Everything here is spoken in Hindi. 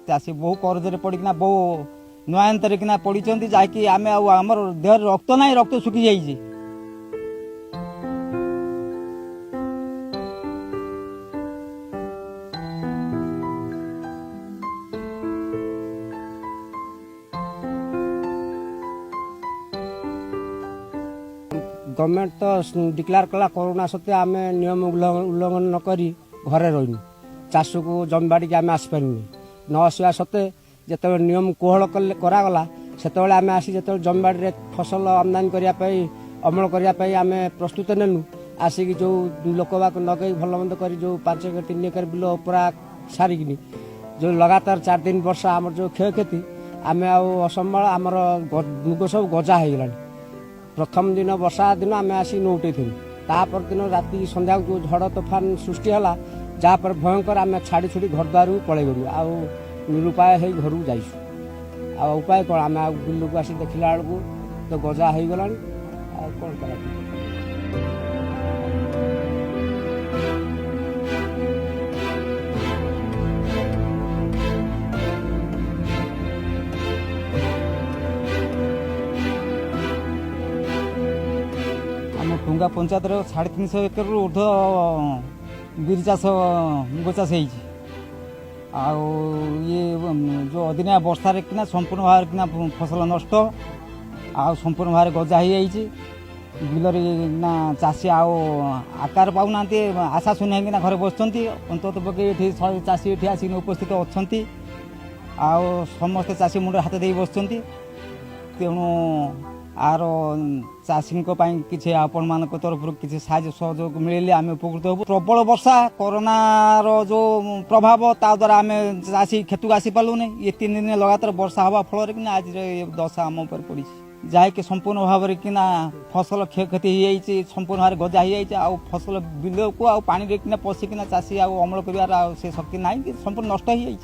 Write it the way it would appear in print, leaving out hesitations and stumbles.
चाषी बहु करजरे पड़िकिना बहु नयांतर किना पड़ी जहाँकि आम आमर देह रक्त ना रक्त सुखी जाइए। गवर्नमेंट तो डिक्लेयर कला कोरोना सत्वे आम नियम उल्लंघन नक घरे रही चाष को जमीबाड़ी आम आसपारे न आसवा सत्वे जो नियम कोहल करागला से आम आसी जो जमीबाड़ी फसल आमदानी करने अमल करने आम प्रस्तुत नेलु आसिक जो लोक बाक नगे भल मंद कर जो 5 एकर 3 एकर बिल पूरा सारिकी जो लगातार 4 दिन वर्षा आम जो क्षयक्षति आम असंबल आमर मुग सब गजा हो गला। प्रथम दिन वर्षा दिन आम आसी नौटे तापर दिन राति संध्या जो झड़ तोफान सृष्टि है जहाँपर भयंकर आम छाड़ी छुड़ी घर द्वार पलि गलु आउ निरुपाय हो घर को जाइसु आ उपाय कौन आम बिल को आसी देखला बेलू तो गजा हो गला कौन कर। टुंगा पंचायत 350 एकर ऊर्ध बिरी चाष मुग चाष ये जो अदिनिया वर्षार किना संपूर्ण भाव किना फसल नष्ट आ संपूर्ण भाव गजा हो जाइए बिलर ना चाषी आकार पाऊना आशा शुन्य कि घरे बस अंत पके चाषी ये आसिक उपस्थित अच्छा समस्ते चाषी मुंड हाथ दे बस तेणु आर चाषी किसी आपण मान तरफ किसी साहाय्य सहयोग मिले आम उपकृत हूँ। प्रबल वर्षा कोरोनार जो प्रभाव ता द्वारा आम चाषी खेत को आसी पार्लुनि ये 3 दिन लगातार वर्षा हवा फल कि आज दशा आम उपर पड़ी जहाँकि संपूर्ण भाव किना फसल क्षयक्षति हो संपूर्ण भाव गजा हो जाए फसल बिल को पानी किना पशिकिना चाषी अमल कर से शक्ति ना संपूर्ण नष्ट हो जाए।